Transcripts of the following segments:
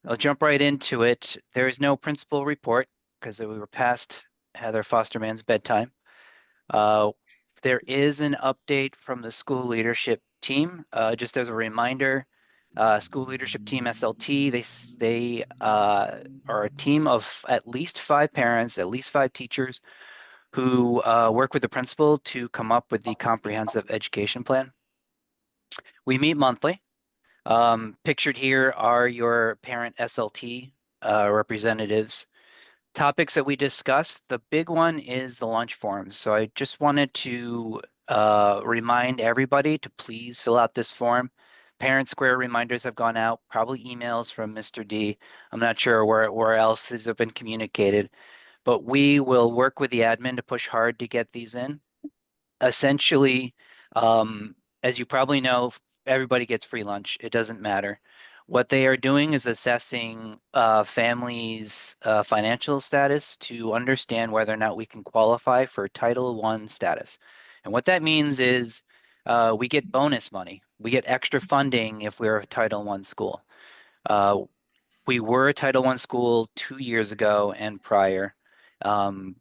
I'll jump right into it. There is no principal report because we were past Heather Fosterman's bedtime. Uh, there is an update from the school leadership team. Just as a reminder, school leadership team SLT, they are a team of at least 5 parents, at least 5 teachers who work with the principal to come up with the comprehensive education plan. We meet monthly. Pictured here are your parent SLT representatives. Topics that we discussed, the big one is the lunch forms. So I just wanted to remind everybody to please fill out this form. Parent Square reminders have gone out, probably emails from Mr. D. I'm not sure where else these have been communicated, but we will work with the admin to push hard to get these in. Essentially, um, as you probably know, everybody gets free lunch. It doesn't matter. What they are doing is assessing families' financial status to understand whether or not we can qualify for Title I status. And what that means is we get bonus money. We get extra funding if we're a Title I school. Uh, we were a Title I school 2 years ago and prior.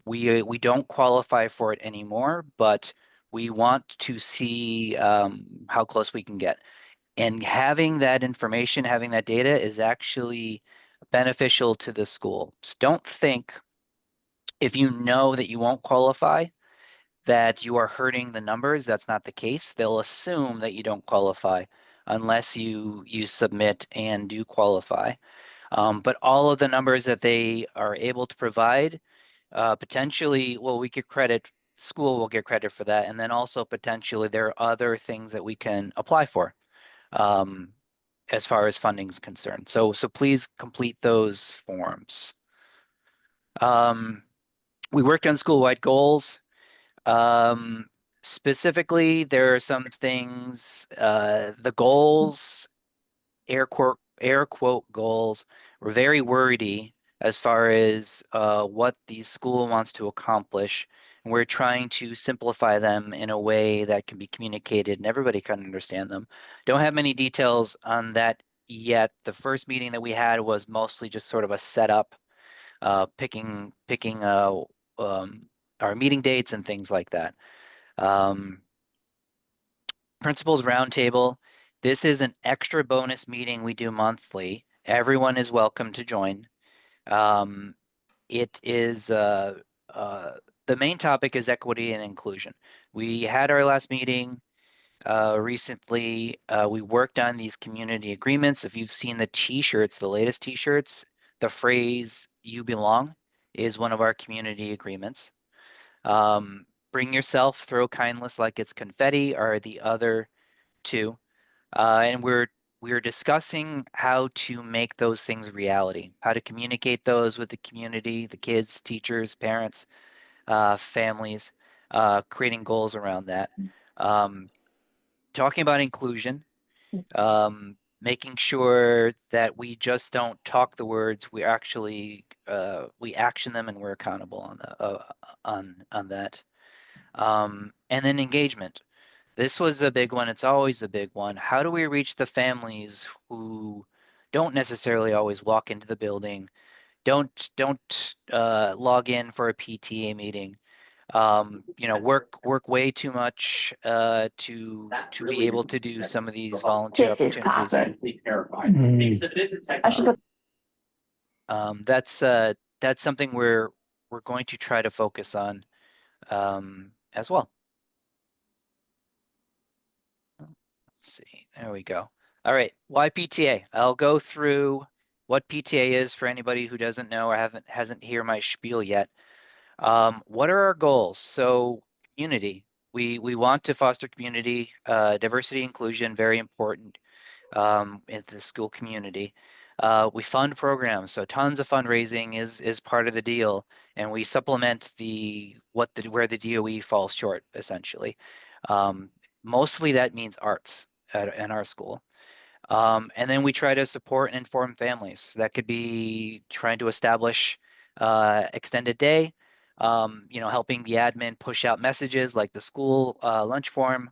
We don't qualify for it anymore, but we want to see how close we can get. And having that information, having that data is actually beneficial to the school. So don't think if you know that you won't qualify that you are hurting the numbers. That's not the case. They'll assume that you don't qualify unless you submit and do qualify. But all of the numbers that they are able to provide, potentially, well, we could credit, school will get credit for that. And then also potentially there are other things that we can apply for um, as far as funding is concerned. So please complete those forms. Um, we worked on school-wide goals. Um, Specifically, there are some things, the goals, air quote goals were very wordy as far as what the school wants to accomplish. And we're trying to simplify them in a way that can be communicated and everybody can understand them. Don't have many details on that yet. The first meeting that we had was mostly just sort of a setup, picking our meeting dates and things like that. Um, Principals Roundtable. This is an extra bonus meeting we do monthly. Everyone is welcome to join. Um, it is the main topic is equity and inclusion. We had our last meeting recently. We worked on these community agreements. If you've seen the T-shirts, the latest T-shirts, the phrase "You belong" is one of our community agreements. Bring yourself, throw kindness like it's confetti are the other two. And we're discussing how to make those things reality, how to communicate those with the community, the kids, teachers, parents, families, creating goals around that. Um, Talking about inclusion, making sure that we just don't talk the words, we actually we action them and we're accountable on on that. And then engagement. This was a big one. It's always a big one. How do we reach the families who don't necessarily always walk into the building, don't log in for a PTA meeting, work way too much to be able to do some of these volunteer This is opportunities. Copper. I should put That's something we're going to try to focus on as well. Let's see. There we go. All right. Why PTA? I'll go through what PTA is for anybody who doesn't know or hasn't heard my spiel yet. What are our goals? So community. We want to foster community, diversity, inclusion, very important in the school community. We fund programs, so tons of fundraising is part of the deal, and we supplement where the DOE falls short, essentially. Mostly that means arts in our school. And then we try to support and inform families. That could be trying to establish extended day, helping the admin push out messages like the school lunch form,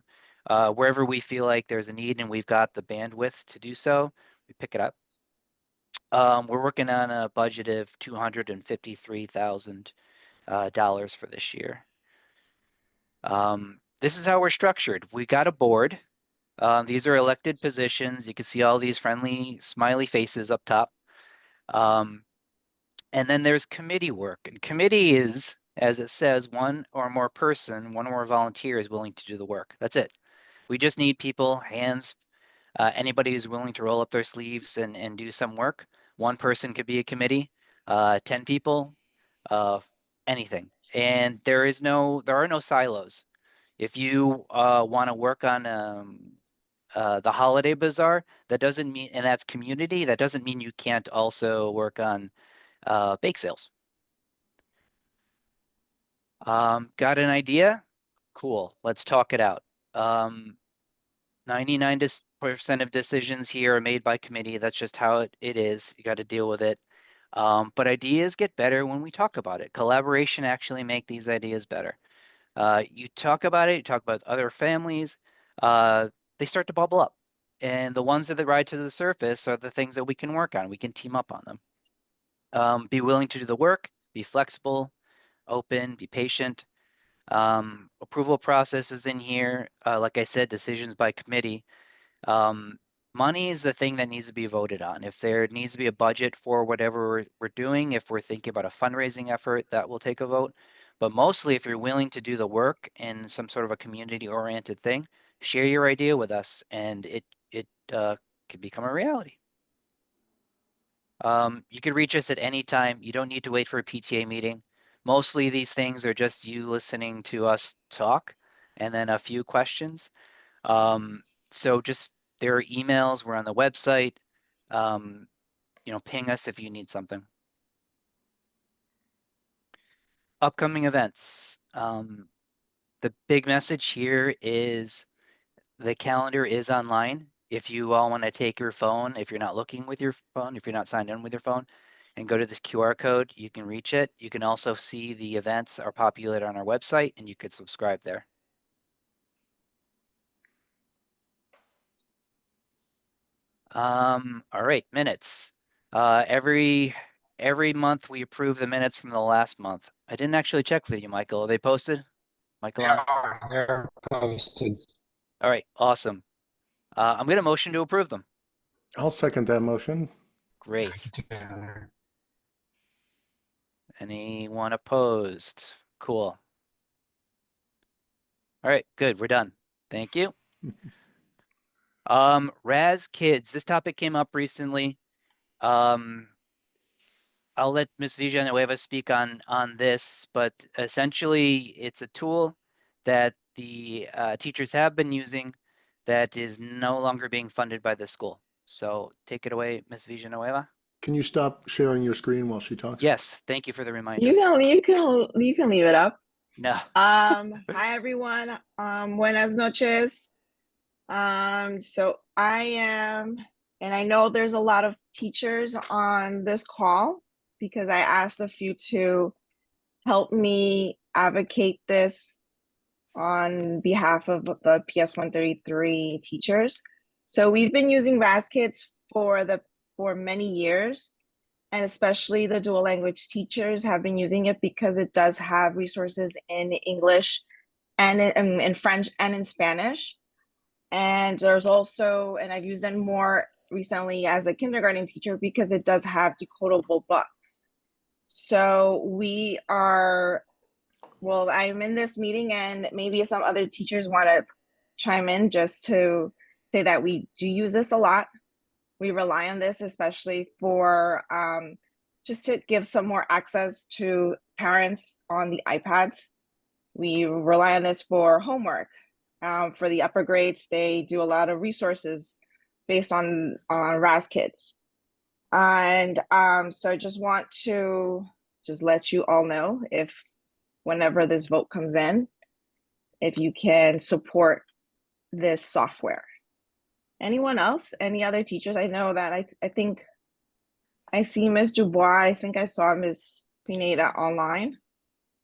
wherever we feel like there's a need and we've got the bandwidth to do so, we pick it up. We're working on a budget of $253,000 for this year. This is how we're structured. We got a board. These are elected positions. You can see all these friendly, smiley faces up top. And then there's committee work. And committee is, as it says, one or more volunteers willing to do the work. That's it. We just need people, hands, anybody who's willing to roll up their sleeves and do some work. One person could be a committee, 10 people, anything. And there are no silos. If you want to work on the holiday bazaar, that doesn't mean, and that's community, that doesn't mean you can't also work on bake sales. Got an idea? Cool. Let's talk it out. 99% of decisions here are made by committee. That's just how it is. You got to deal with it. But ideas get better when we talk about it. Collaboration actually make these ideas better. You talk about it, you talk about other families, they start to bubble up. And the ones that rise to the surface are the things that we can work on. We can team up on them. Be willing to do the work, be flexible, open, be patient. Approval process is in here. Like I said, decisions by committee. Money is the thing that needs to be voted on. If there needs to be a budget for whatever we're doing, if we're thinking about a fundraising effort, that will take a vote. But mostly, if you're willing to do the work in some sort of a community-oriented thing, share your idea with us, and it can become a reality. You can reach us at any time. You don't need to wait for a PTA meeting. Mostly these things are just you listening to us talk and then a few questions. So just there are emails, we're on the website. Ping us if you need something. Upcoming events. The big message here is the calendar is online. If you all want to take your phone, if you're not looking with your phone, if you're not signed in with your phone, and go to this QR code, you can reach it. You can also see the events are populated on our website, and you could subscribe there. All right, minutes. Every month we approve the minutes from the last month. I didn't actually check with you, Michael. Are they posted? Michael? They're posted. All right, awesome. I'm going to motion to approve them. I'll second that motion. Great. Anyone opposed? Cool. All right, good. We're done. Thank you. Raz Kids. This topic came up recently. I'll let Ms. Villanueva speak on this, but essentially it's a tool that the teachers have been using that is no longer being funded by the school. So take it away, Ms. Villanueva. Can you stop sharing your screen while she talks? Yes, thank you for the reminder. You can leave it up. No. Hi everyone. Buenas noches. So I am, and I know there's a lot of teachers on this call because I asked a few to help me advocate this on behalf of the PS 133 teachers. So we've been using RazKids for many years, and especially the dual language teachers have been using it because it does have resources in English and in French and in Spanish. And there's also, and I've used it more recently as a kindergarten teacher because it does have decodable books. So we are, well, I'm in this meeting and maybe some other teachers want to chime in just to say that we do use this a lot. We rely on this, especially for just to give some more access to parents on the iPads. We rely on this for homework. For the upper grades, they do a lot of resources based on RazKids. And so I just want to just let you all know, if whenever this vote comes in, if you can support this software. Anyone else? Any other teachers? I know that I think I see Ms. Dubois. I think I saw Ms. Pineda online.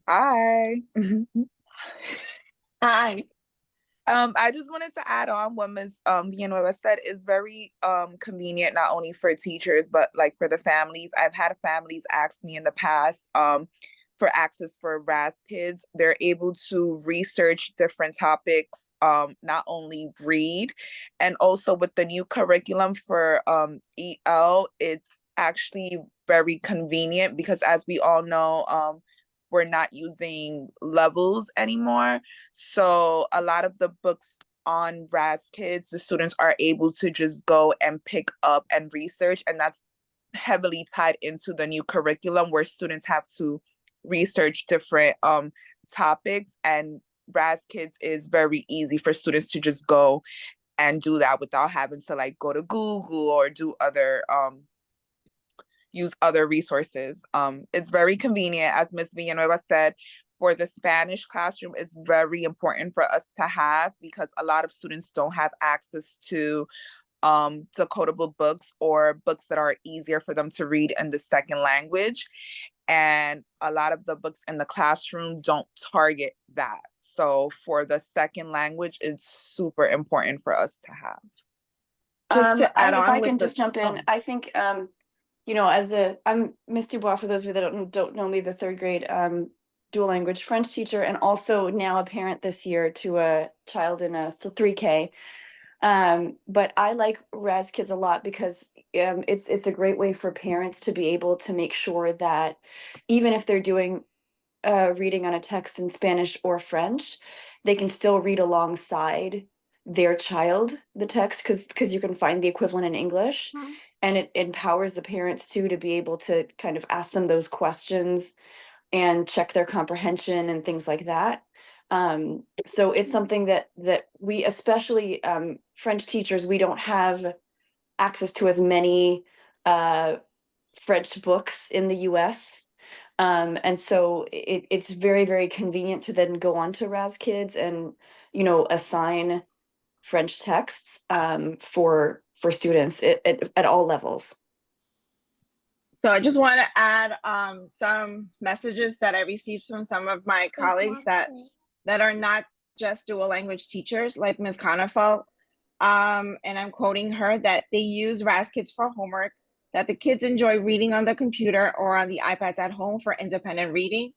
Hi. Hi. I just wanted to add on what Ms. Villanueva said is very convenient not only for teachers but like for the families. I've had families ask me in the past for access for RAS kids. They're able to research different topics, not only read, and also with the new curriculum for EL, it's actually very convenient because as we all know, we're not using levels anymore. So a lot of the books on RAS Kids, the students are able to just go and pick up and research. And that's heavily tied into the new curriculum where students have to research different topics. And RAS Kids is very easy for students to just go and do that without having to like go to Google or do other use other resources. It's very convenient, as Ms. Villanueva said, for the Spanish classroom, it's very important for us to have because a lot of students don't have access to decodable books or books that are easier for them to read in the second language. And a lot of the books in the classroom don't target that. So for the second language, it's super important for us to have. Just to add if on I with can the- just jump in, oh. I think you know, I'm Miss Dubois, for those of you that don't know me, the third grade dual language French teacher, and also now a parent this year to a child in a 3K. But I like RAS Kids a lot because it's a great way for parents to be able to make sure that even if they're doing reading on a text in Spanish or French, they can still read alongside their child the text because you can find the equivalent in English. And it empowers the parents too to be able to kind of ask them those questions and check their comprehension and things like that. So it's something that we, especially French teachers, we don't have access to as many French books in the US. And so it's very, very convenient to then go on to RAS Kids and, you know, assign French texts for students at all levels. So I just want to add some messages that I received from some of my colleagues that are not just dual language teachers, like Ms. Conifel. And I'm quoting her that they use RAS Kids for homework, that the kids enjoy reading on the computer or on the iPads at home for independent reading.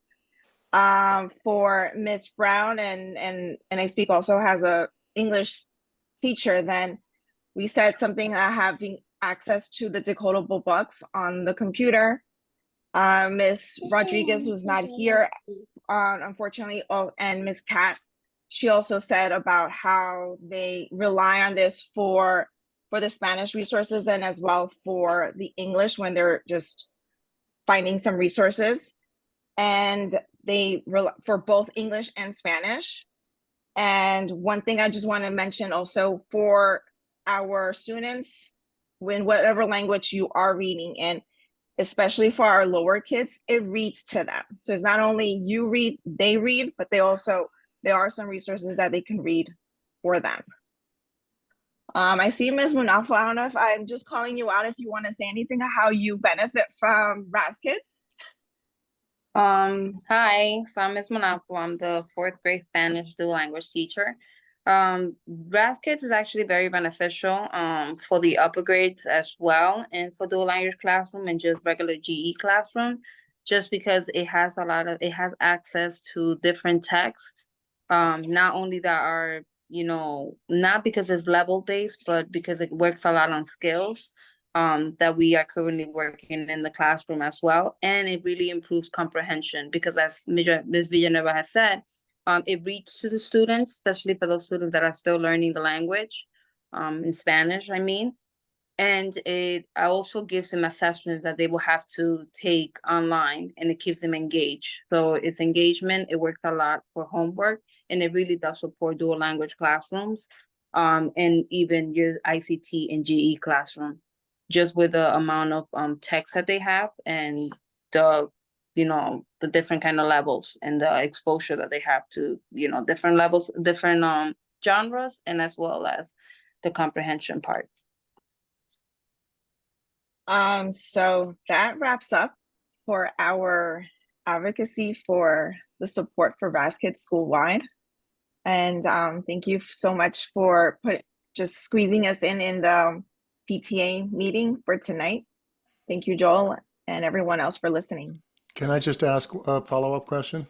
For Ms. Brown, and I speak also as a English teacher, then we said something having access to the decodable books on the computer. Ms. Rodriguez, who's not here, unfortunately, and Ms. Kat, she also said about how they rely on this for the Spanish resources and as well for the English when they're just finding some resources. And they for both English and Spanish. And one thing I just want to mention also for our students, when whatever language you are reading in, especially for our lower kids, it reads to them. So it's not only you read, they read, but there are some resources that they can read for them. I see Ms. Munafo. I don't know if I'm just calling you out if you want to say anything how you benefit from RAS Kids. Hi, so I'm Ms. Monaco. I'm the fourth grade Spanish dual language teacher. RAS Kids is actually very beneficial for the upper grades as well, and for dual language classroom and just regular GE classroom, just because it has access to different texts, not only that are, you know, not because it's level based, but because it works a lot on skills that we are currently working in the classroom as well. And it really improves comprehension because, as Ms. Villanueva has said, it reads to the students, especially for those students that are still learning the language, in Spanish, I mean. And it also gives them assessments that they will have to take online, and it keeps them engaged. So it's engagement, it works a lot for homework, and it really does support dual language classrooms, and even your ICT and GE classroom, just with the amount of text that they have and the, you know, the different kind of levels and the exposure that they have to, you know, different levels, different genres, and as well as the comprehension part. So that wraps up for our advocacy for the support for RAS Kids school-wide. And thank you so much for just squeezing us in the PTA meeting for tonight. Thank you, Joel, and everyone else for listening. Can I just ask a follow-up question?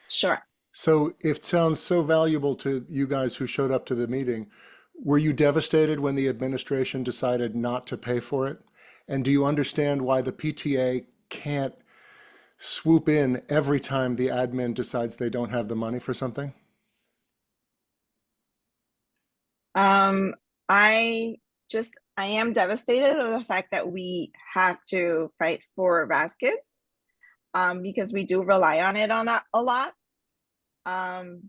Sure. So if it sounds so valuable to you guys who showed up to the meeting, were you devastated when the administration decided not to pay for it? And do you understand why the PTA can't swoop in every time the admin decides they don't have the money for something? I am devastated of the fact that we have to fight for baskets, because we do rely on it a lot.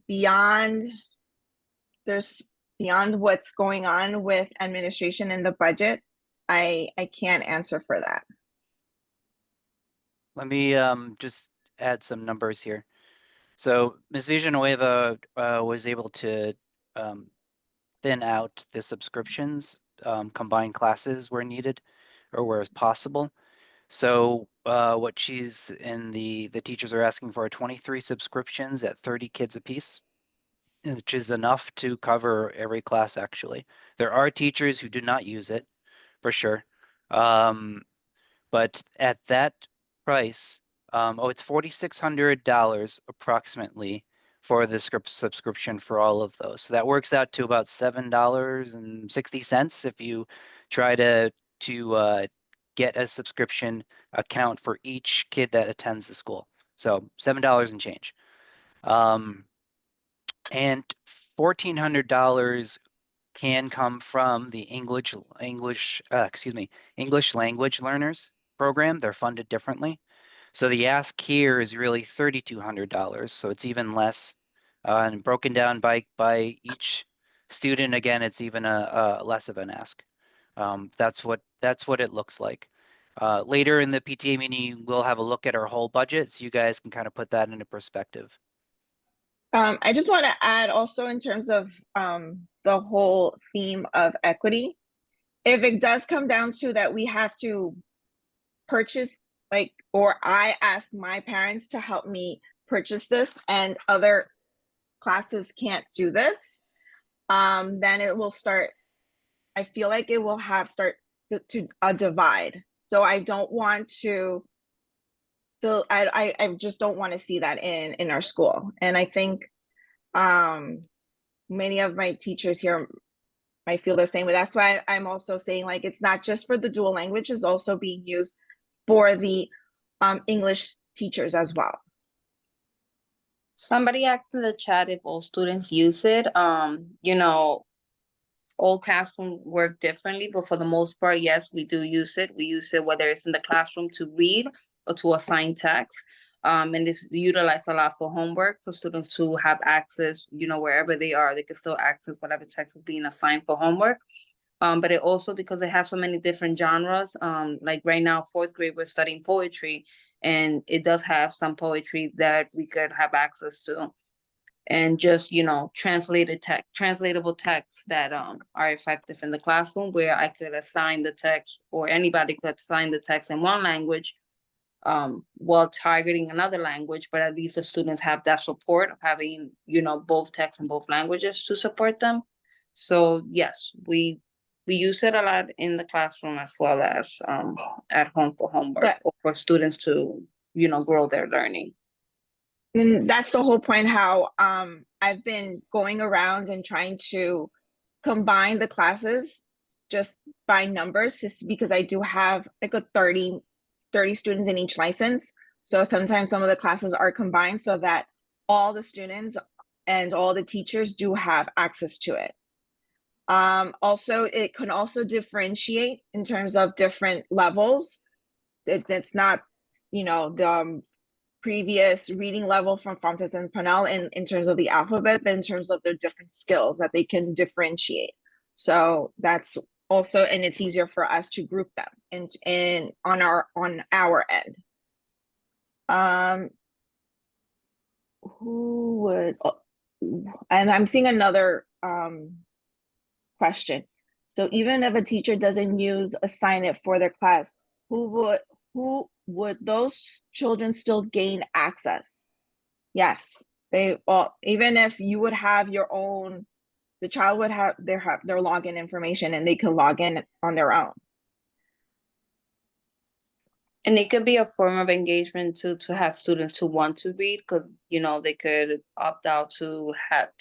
Beyond what's going on with administration and the budget, I can't answer for that. Let me just add some numbers here. So Ms. Villanueva was able to thin out the subscriptions, combined classes where needed or where possible. So what she's in the teachers are asking for are 23 subscriptions at 30 kids apiece, which is enough to cover every class actually. There are teachers who do not use it for sure. But at that price, it's $4,600 approximately for the subscription for all of those. So that works out to about $7.60 if you try to get a subscription account for each kid that attends the school. So $7 and change. And $1,400 can come from the English language learners program. They're funded differently. So the ask here is really $3,200. So it's even less, and broken down by each student. Again, it's even a less of an ask. That's what it looks like. Later in the PTA meeting, we'll have a look at our whole budget, so you guys can kind of put that into perspective. I just want to add also in terms of the whole theme of equity, if it does come down to that we have to purchase, or I ask my parents to help me purchase this and other classes can't do this, then it will start, I feel like it will start to a divide. So I don't want to, so I just don't want to see that in our school. And I think many of my teachers here might feel the same way. That's why I'm also saying it's not just for the dual language, it's also being used for the English teachers as well. Somebody asked in the chat if all students use it. All classrooms work differently, but for the most part, yes, we do use it. We use it whether it's in the classroom to read or to assign text. And it's utilized a lot for homework for students to have access, wherever they are, they can still access whatever text is being assigned for homework. But it also, because it has so many different genres, like right now, 4th grade, we're studying poetry, and it does have some poetry that we could have access to. And just, translatable texts that are effective in the classroom, where I could assign the text, or anybody could assign the text in one language while targeting another language, but at least the students have that support of having, both text in both languages to support them. So yes, we use it a lot in the classroom as well as at home for homework, or for students to, grow their learning. And that's the whole point, how I've been going around and trying to combine the classes just by numbers, just because I do have a 30 students in each license. So sometimes some of the classes are combined so that all the students and all the teachers do have access to it. Also, it can also differentiate in terms of different levels. That's not, the previous reading level from Fontes and Pinnell in terms of the alphabet, but in terms of their different skills that they can differentiate. So that's also, and it's easier for us to group them and on our end. Who would, and I'm seeing another question. So even if a teacher doesn't assign it for their class, who would those children still gain access? Yes. Well, even if you would have your own, the child would have their login information and they can log in on their own. And it could be a form of engagement to have students who want to read, because they could opt out to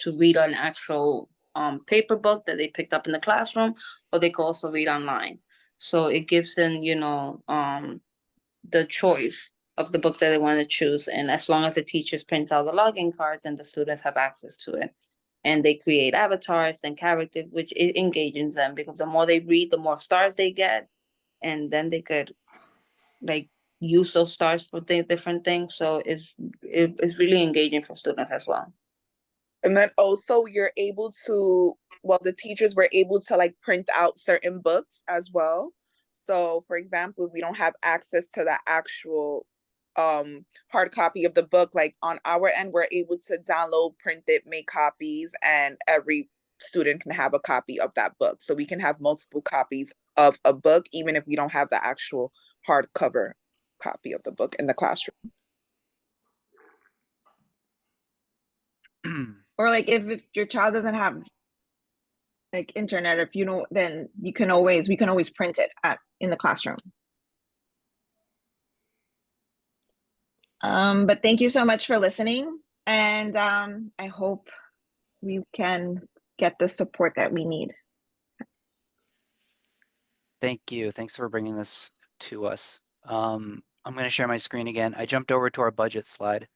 read an actual paper book that they picked up in the classroom, or they could also read online. So it gives them, the choice of the book that they want to choose. And as long as the teachers print out the login cards and the students have access to it. And they create avatars and characters, which it engages them, because the more they read, the more stars they get. And then they could use those stars for different things. So it's really engaging for students as well. And then also you're able to, the teachers were able to print out certain books as well. So for example, if we don't have access to the actual hard copy of the book, on our end, we're able to download, print it, make copies, and every student can have a copy of that book. So we can have multiple copies of a book, even if we don't have the actual hardcover copy of the book in the classroom. Or if your child doesn't have internet, or if then we can always print it in the classroom. But thank you so much for listening, and I hope we can get the support that we need. Thank you. Thanks for bringing this to us. I'm going to share my screen again. I jumped over to our budget slide.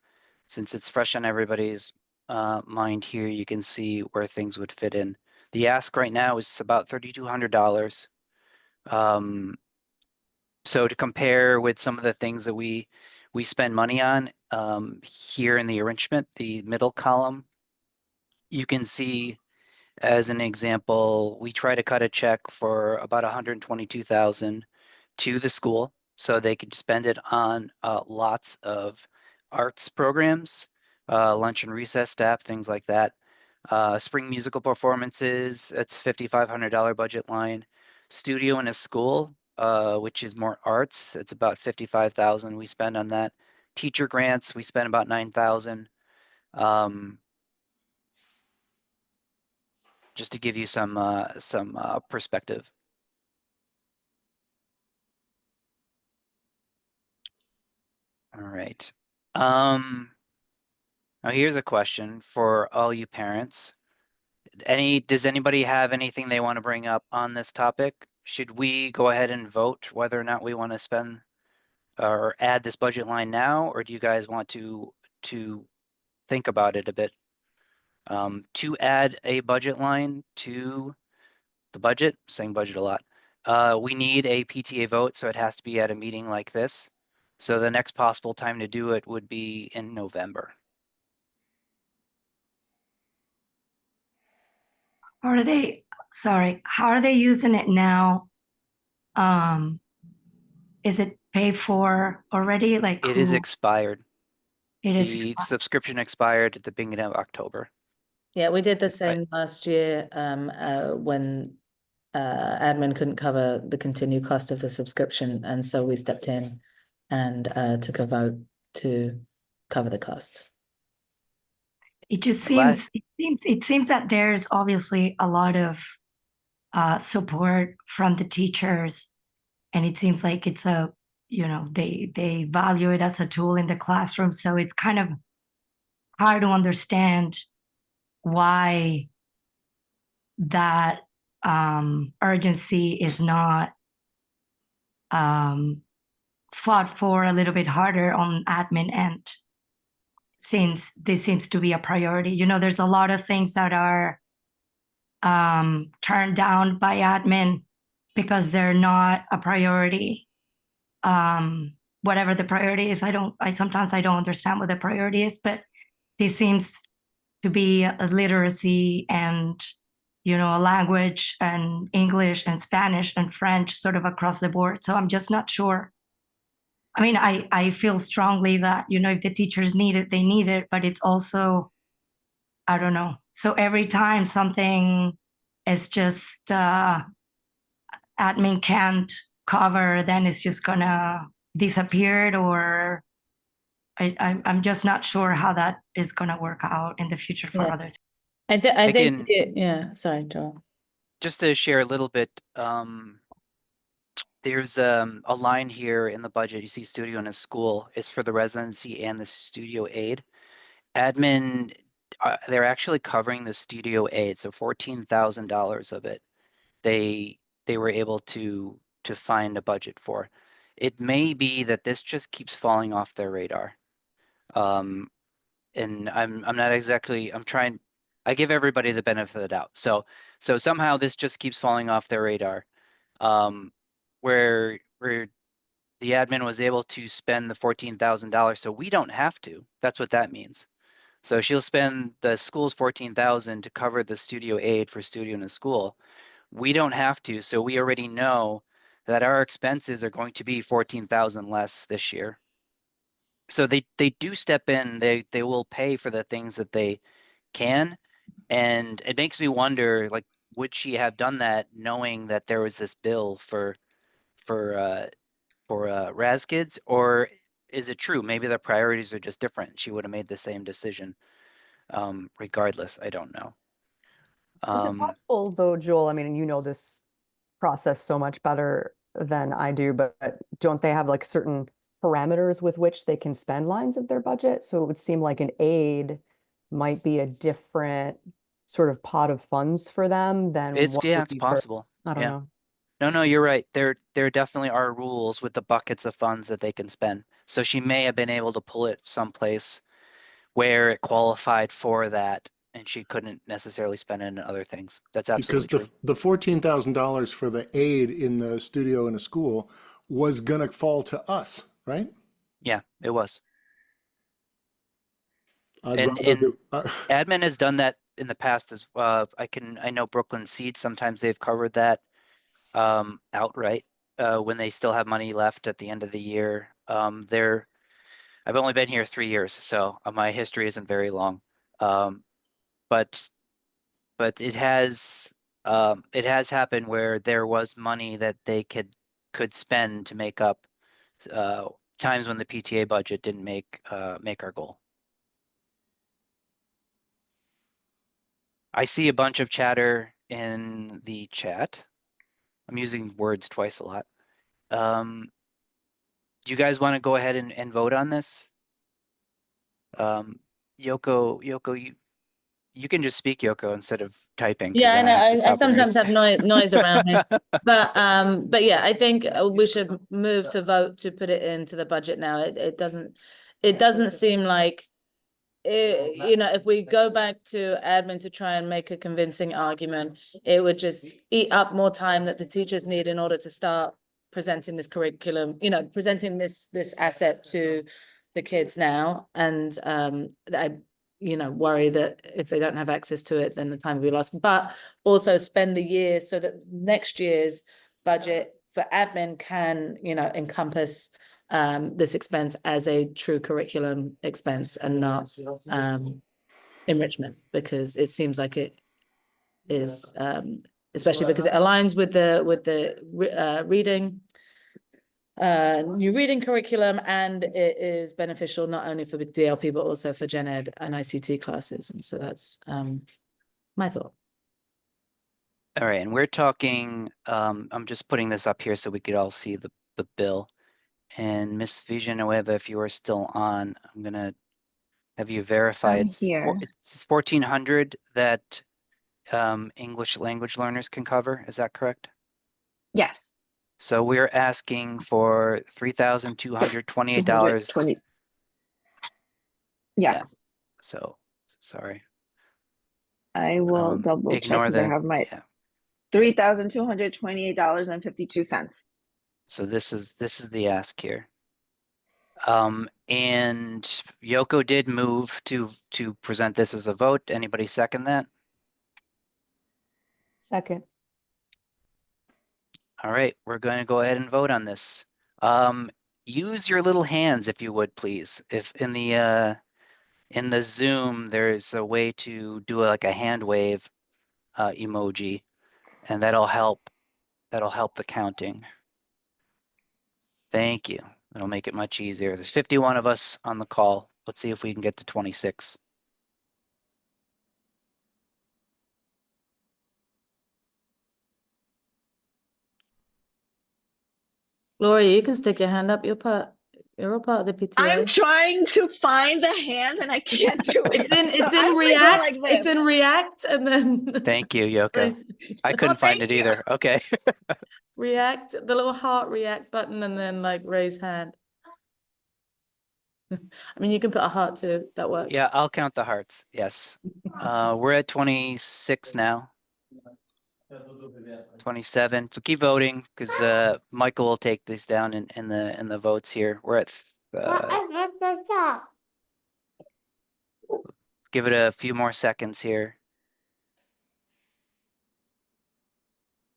Since it's fresh on everybody's mind here, you can see where things would fit in. The ask right now is about $3,200. So to compare with some of the things that we spend money on, here in the arrangement, the middle column, you can see, as an example, we try to cut a check for about $122,000 to the school, so they could spend it on lots of arts programs, lunch and recess staff, things like that. Spring musical performances, it's $5,500 budget line. Studio in a school, which is more arts, it's about $55,000 we spend on that. Teacher grants, we spend about $9,000. Just to give you some perspective. All right. Now here's a question for all you parents. Does anybody have anything they want to bring up on this topic? Should we go ahead and vote whether or not we want to spend or add this budget line now, or do you guys want to think about it a bit? To add a budget line to the budget, saying budget a lot, we need a PTA vote, so it has to be at a meeting like this. So the next possible time to do it would be in November. How are they using it now? Is it paid for already? It is expired. It is The subscription expired at the beginning of October. Yeah, we did the same last year when admin couldn't cover the continued cost of the subscription, and so we stepped in and took a vote to cover the cost. It just seems it seems that there's obviously a lot of support from the teachers, and it seems like it's they value it as a tool in the classroom. So it's kind of hard to understand why that urgency is not fought for a little bit harder on admin end, since this seems to be a priority. There's a lot of things that are turned down by admin because they're not a priority. Whatever the priority is, sometimes I don't understand what the priority is, but this seems to be a literacy and a language, and English and Spanish and French sort of across the board. So I'm just not sure. I mean, I feel strongly that, if the teachers need it, they need it, but it's also, I don't know. So every time something is just admin can't cover, then it's just gonna disappear, or I'm just not sure how that is gonna work out in the future for Yeah. other things. I think, Again- yeah, sorry, Joel. Just to share a little bit, there's a line here in the budget. You see studio in a school. It's for the residency and the studio aid. Admin, they're actually covering the studio aid, so $14,000 of it. They were able to find a budget for. It may be that this just keeps falling off their radar. And I'm not exactly, I give everybody the benefit of the doubt. So somehow this just keeps falling off their radar. Where the admin was able to spend the $14,000, so we don't have to. That's what that means. So she'll spend the school's $14,000 to cover the studio aid for studio in a school. We don't have to, so we already know that our expenses are going to be 14,000 less this year. So they do step in, they will pay for the things that they can. And it makes me wonder, like, would she have done that knowing that there was this bill for Raz Kids, or is it true? Maybe the priorities are just different. She would have made the same decision. Regardless, I don't know. Is it possible though, Joel? I mean, you know this process so much better than I do, but don't they have like certain parameters with which they can spend lines of their budget? So it would seem like an aid might be a different sort of pot of funds for them than It's, what yeah, would it's be for- possible. I don't Yeah. know. No, you're right. There definitely are rules with the buckets of funds that they can spend. So she may have been able to pull it someplace where it qualified for that, and she couldn't necessarily spend it in other things. That's Because absolutely true. the $14,000 for the aid in the studio in a school was gonna fall to us, right? Yeah, it was. I'd And- rather and- do- Admin has done that in the past as I know Brooklyn Seeds, sometimes they've covered that outright when they still have money left at the end of the year. I've only been here 3 years, so my history isn't very long. But it has happened where there was money that they could spend to make up times when the PTA budget didn't make our goal. I see a bunch of chatter in the chat. I'm using words twice a lot. Do you guys want to go ahead and vote on this? Yoko, you can just speak, Yoko, instead of typing. 'cause Yeah, I then know. have to I stop when you're sometimes have noise around me. But yeah, I think we should move to vote to put it into the budget now. It doesn't seem like if we go back to admin to try and make a convincing argument, it would just eat up more time that the teachers need in order to start presenting this curriculum, presenting this asset to the kids now. And I worry that if they don't have access to it, then the time will be lost. But also spend the year so that next year's budget for admin can, encompass this expense as a true curriculum expense and not enrichment, because it seems like it is, especially because it aligns with the reading new reading curriculum, and it is beneficial not only for the DLP but also for Gen Ed and ICT classes. And so that's my thought. All right, and we're talking, I'm just putting this up here so we could all see the bill. And Miss Villanueva, if you are still on, I'm gonna have you verify I'm it's here. It's 1,400 that English language learners can cover. Is that correct? Yes. So we're asking for $3,228. 220. Yes, So sorry. I will double check Ignore because I that. have my Yeah. $3,228.52. So this is the ask here. And Yoko did move to present this as a vote. Anybody second that? Second. All right, we're going to go ahead and vote on this. Use your little hands if you would, please. If in the Zoom there's a way to do like a hand wave emoji, and that'll help the counting. Thank you. It'll make it much easier. There's 51 of us on the call. Let's see if we can get to 26. Gloria, you can stick your hand up. You're a part of the PTA. I'm trying to find the hand and I can't do it. It's So in I only go React. like It's this. in React, and then Thank you, Yoko. raise- I couldn't find thank it you. either. Okay. React, the little heart React button, and then like raise hand. I mean, you can put a heart too. That works. Yeah, I'll count the hearts. Yes. We're at 26 now. 27. So keep voting because Michael will take these down in the votes here. We're at give it a few more seconds here.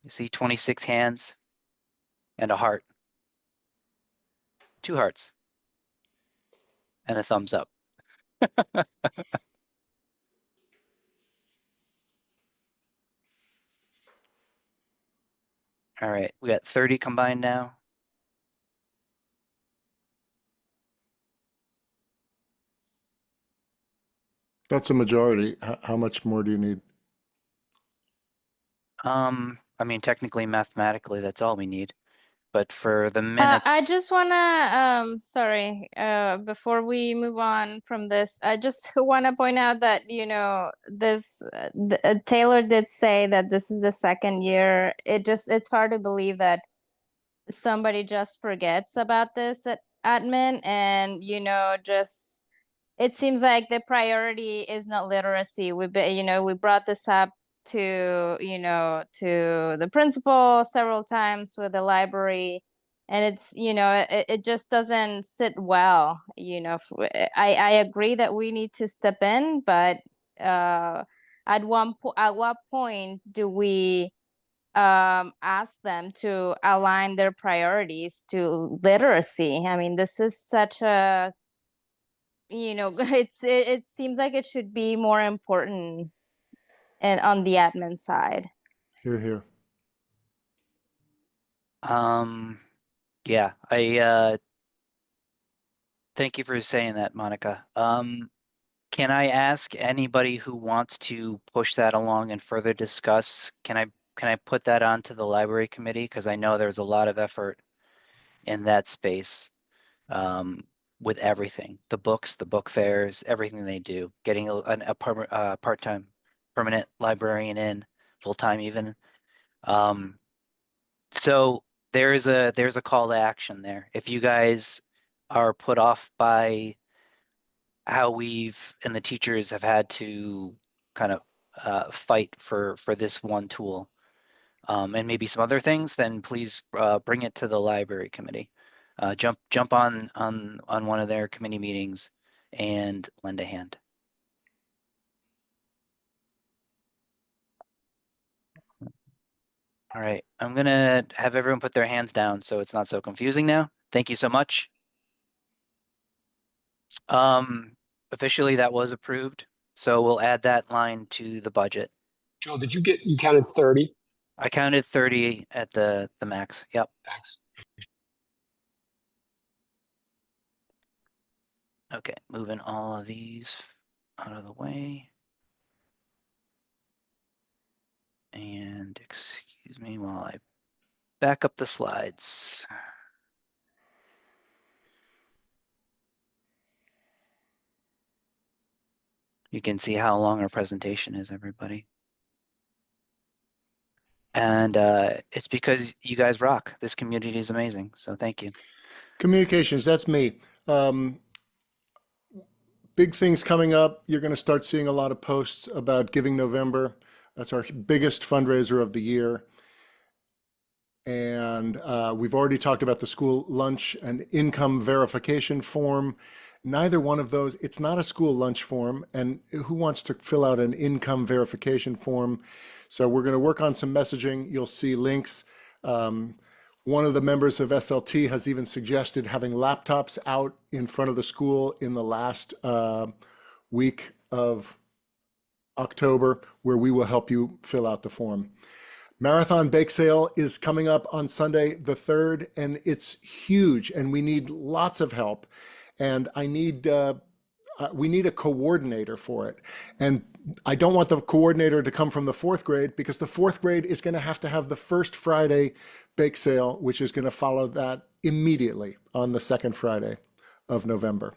You see 26 hands and a heart. 2 hearts. And a thumbs up. All right, we got 30 combined now. That's a majority. How much more do you need? I mean, technically, mathematically, that's all we need. But for the minutes, I just wanna, sorry, before we move on from this, I just wanna point out that, you know, this, Taylor did say that this is the second year. It's hard to believe that somebody just forgets about this at admin and, you know, just, it seems like the priority is not literacy. We brought this up to, you know, to the principal several times with the library, and it's, you know, it just doesn't sit well, you know. I agree that we need to step in, but at what point do we ask them to align their priorities to literacy? I mean, this is such a, you know, it seems like it should be more important and on the admin side. Here. yeah, I thank you for saying that, Monica. Can I ask anybody who wants to push that along and further discuss? Can I put that onto the library committee? Because I know there's a lot of effort in that space. With everything, the books, the book fairs, everything they do, getting a part-time permanent librarian in, full-time even. So there's a call to action there. If you guys are put off by how we've and the teachers have had to kind of fight for this one tool, and maybe some other things, then please bring it to the library committee. Jump on one of their committee meetings and lend a hand. All right, I'm gonna have everyone put their hands down so it's not so confusing now. Thank you so much. Officially that was approved, so we'll add that line to the budget. Joel, you counted 30? I counted 30 at the max. Yep. Thanks. Okay, moving all of these out of the way. And excuse me while I back up the slides. You can see how long our presentation is, everybody. And it's because you guys rock. This community is amazing, so thank you. Communications, that's me. Big things coming up. You're going to start seeing a lot of posts about Giving November. That's our biggest fundraiser of the year. And we've already talked about the school lunch and income verification form. Neither one of those, it's not a school lunch form. And who wants to fill out an income verification form? So we're going to work on some messaging. You'll see links. One of the members of SLT has even suggested having laptops out in front of the school in the last week of October, where we will help you fill out the form. Marathon Bake Sale is coming up on Sunday the 3rd, and it's huge, and we need lots of help. And we need a coordinator for it. And I don't want the coordinator to come from the 4th grade, because the 4th grade is going to have the first Friday bake sale, which is going to follow that immediately on the 2nd Friday of November.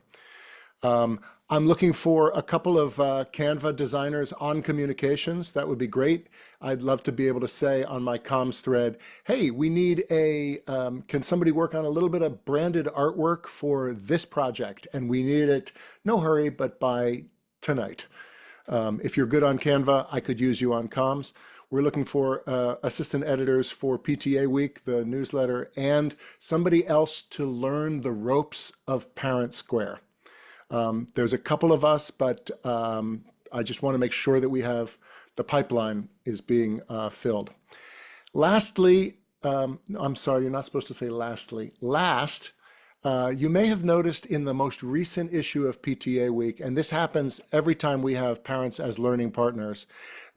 I'm looking for a couple of Canva designers on communications. That would be great. I'd love to be able to say on my comms thread, hey, we need can somebody work on a little bit of branded artwork for this project? And we need it, no hurry, but by tonight. If you're good on Canva, I could use you on comms. We're looking for assistant editors for PTA Week, the newsletter, and somebody else to learn the ropes of Parent Square. There's a couple of us, but I just want to make sure that the pipeline is being filled. Lastly, I'm sorry, you're not supposed to say lastly. Last, you may have noticed in the most recent issue of PTA Week, and this happens every time we have parents as learning partners,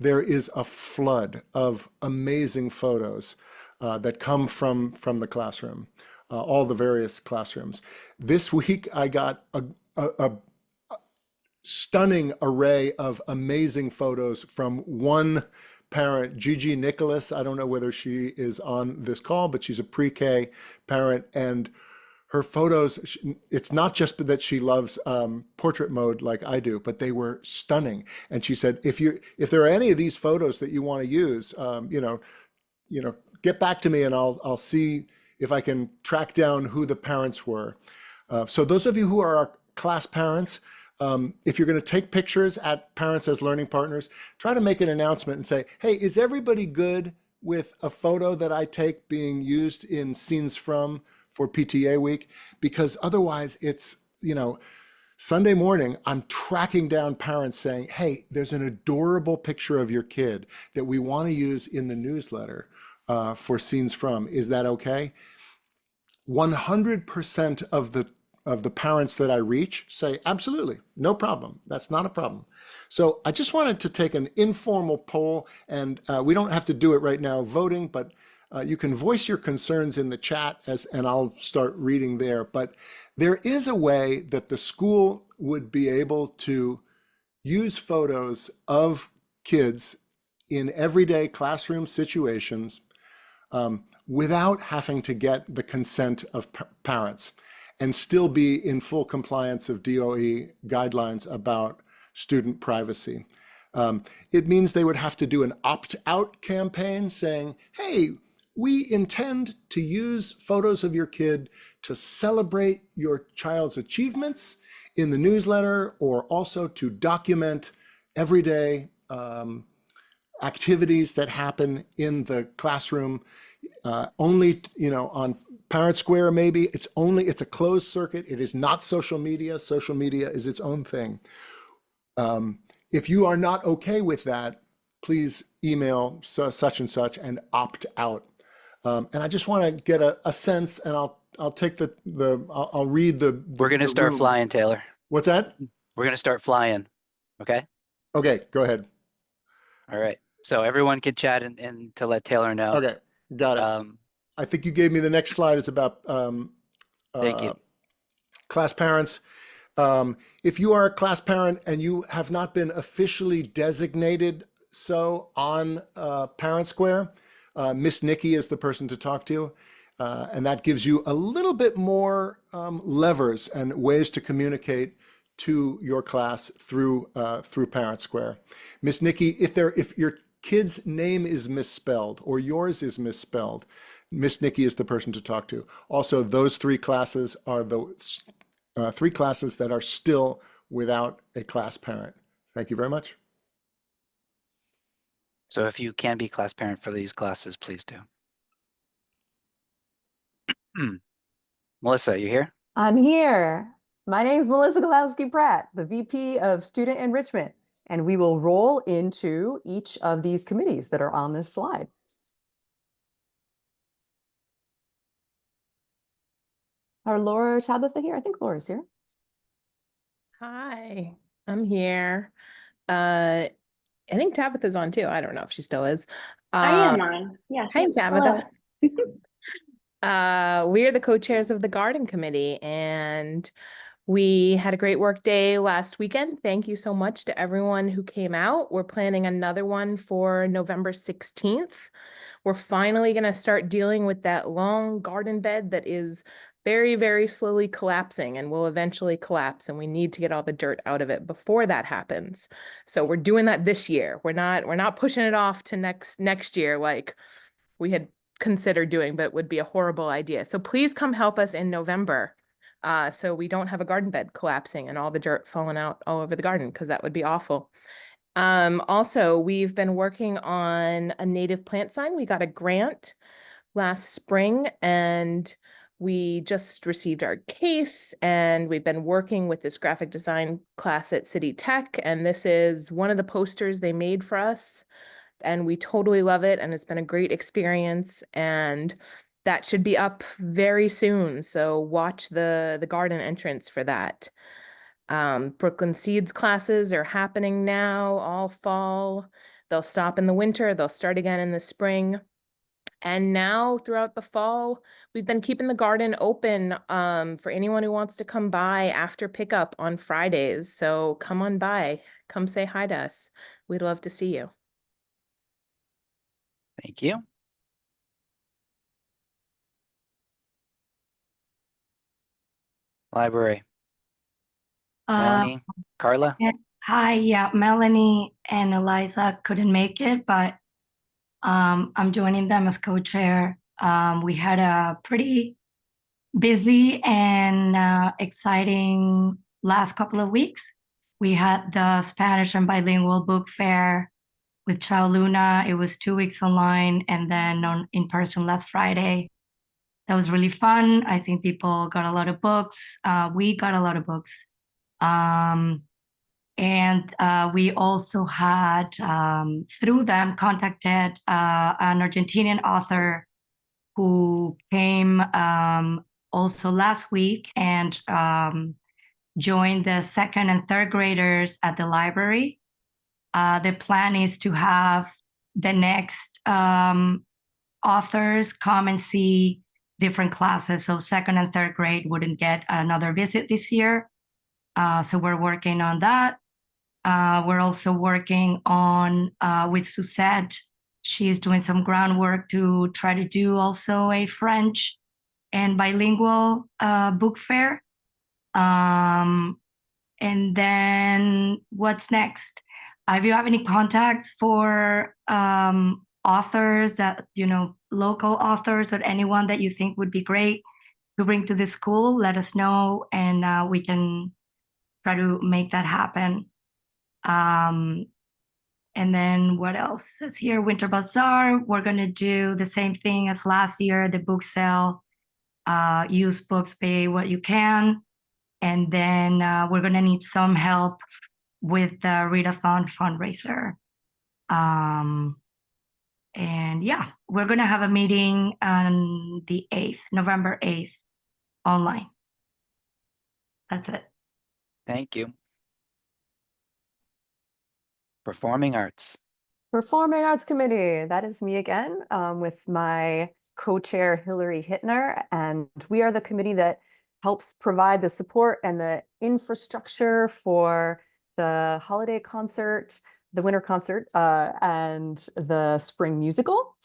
there is a flood of amazing photos that come from the classroom, all the various classrooms. This week, I got a stunning array of amazing photos from one parent, Gigi Nicholas. I don't know whether she is on this call, but she's a pre-K parent, and her photos, it's not just that she loves portrait mode like I do, but they were stunning. And she said, if there are any of these photos that you want to use, get back to me and I'll see if I can track down who the parents were. So those of you who are our class parents, if you're going to take pictures at Parents as Learning Partners, try to make an announcement and say, hey, is everybody good with a photo that I take being used in Scenes From for PTA Week? Because otherwise it's, Sunday morning, I'm tracking down parents saying, hey, there's an adorable picture of your kid that we want to use in the newsletter for Scenes From. Is that okay? 100% of the parents that I reach say, absolutely, no problem. That's not a problem. So I just wanted to take an informal poll, and we don't have to do it right now voting, but you can voice your concerns in the chat and I'll start reading there. But there is a way that the school would be able to use photos of kids in everyday classroom situations without having to get the consent of parents, and still be in full compliance of DOE guidelines about student privacy. It means they would have to do an opt-out campaign saying, hey, we intend to use photos of your kid to celebrate your child's achievements in the newsletter, or also to document everyday activities that happen in the classroom. Only, on Parent Square, maybe it's a closed circuit. It is not social media. Social media is its own thing. If you are not okay with that, please email such and such and opt out. And I just want to get a sense, and I'll take I'll read the. We're going to start flying, Taylor. What's that? We're going to start flying. Okay. Okay, go ahead. All right. So everyone can chat and to let Taylor know. Okay, got it. I think you gave me the next slide is about thank you. Class parents. If you are a class parent and you have not been officially designated so on Parent Square, Miss Nikki is the person to talk to. And that gives you a little bit more levers and ways to communicate to your class through Parent Square. Miss Nikki, if your kid's name is misspelled or yours is misspelled, Miss Nikki is the person to talk to. Also, those 3 classes are the 3 classes that are still without a class parent. Thank you very much. So if you can be class parent for these classes, please do. Melissa, you here? I'm here. My name is Melissa Galowski Pratt, the VP of Student Enrichment, and we will roll into each of these committees that are on this slide. Are Laura or Tabitha here? I think Laura's here. Hi, I'm here. I think Tabitha's on too. I don't know if she still is. I am on. Yeah. Hi, Tabitha. Hello. We are the co-chairs of the Garden Committee, and we had a great work day last weekend. Thank you so much to everyone who came out. We're planning another one for November 16th. We're finally going to start dealing with that long garden bed that is very, very slowly collapsing and will eventually collapse, and we need to get all the dirt out of it before that happens. So we're doing that this year. We're not pushing it off to next year like we had considered doing, but would be a horrible idea. So please come help us in November, so we don't have a garden bed collapsing and all the dirt falling out all over the garden, because that would be awful. Also, we've been working on a native plant sign. We got a grant last spring, and we just received our case, and we've been working with this graphic design class at City Tech, and this is one of the posters they made for us, and we totally love it, and it's been a great experience, and that should be up very soon, so watch the garden entrance for that. Brooklyn Seeds classes are happening now all fall. They'll stop in the winter, they'll start again in the spring. And now throughout the fall, we've been keeping the garden open for anyone who wants to come by after pickup on Fridays. So come on by, come say hi to us. We'd love to see you. Thank you. Library. Melanie, Carla? Hi, yeah, Melanie and Eliza couldn't make it, but I'm joining them as co-chair. We had a pretty busy and exciting last couple of weeks. We had the Spanish and bilingual book fair with Chao Luna. It was 2 weeks online and then in person last Friday. That was really fun. I think people got a lot of books. We got a lot of books. And we also had, through them, contacted an Argentinian author who came also last week and joined the second and third graders at the library. The plan is to have the next authors come and see different classes. So second and third grade wouldn't get another visit this year. So we're working on that. We're also working on with Suzette. She's doing some groundwork to try to do also a French and bilingual book fair. And then what's next? If you have any contacts for authors that, local authors or anyone that you think would be great to bring to the school, let us know, and we can try to make that happen. And then what else is here? Winter Bazaar. We're going to do the same thing as last year, the book sale, use books, pay what you can. And then we're going to need some help with the readathon fundraiser. And yeah, we're going to have a meeting on the 8th, November 8th, online. That's it. Thank you. Performing Arts. Performing Arts Committee, that is me again, with my co-chair Hillary Hittner, and we are the committee that helps provide the support and the infrastructure for the holiday concert, the winter concert, and the spring musical,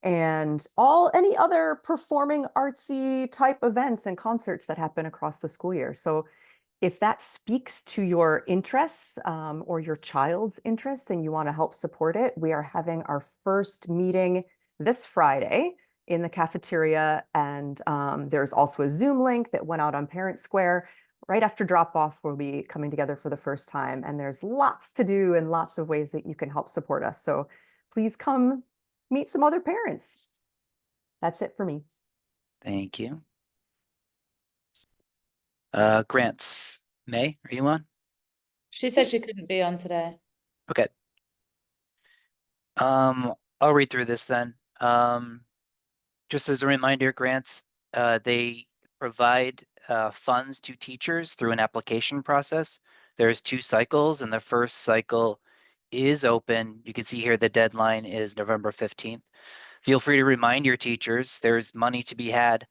and any other performing artsy type events and concerts that happen across the school year. So if that speaks to your interests or your child's interests and you want to help support it, we are having our first meeting this Friday in the cafeteria. And there's also a Zoom link that went out on Parent Square. Right after drop-off, we'll be coming together for the first time. And there's lots to do and lots of ways that you can help support us. So please come meet some other parents. That's it for me. Thank you. Grants. May, are you on? She said she couldn't be on today. Okay. I'll read through this then. Just as a reminder, grants, they provide funds to teachers through an application process. There's 2 cycles, and the first cycle is open. You can see here the deadline is November 15th. Feel free to remind your teachers there's money to be had.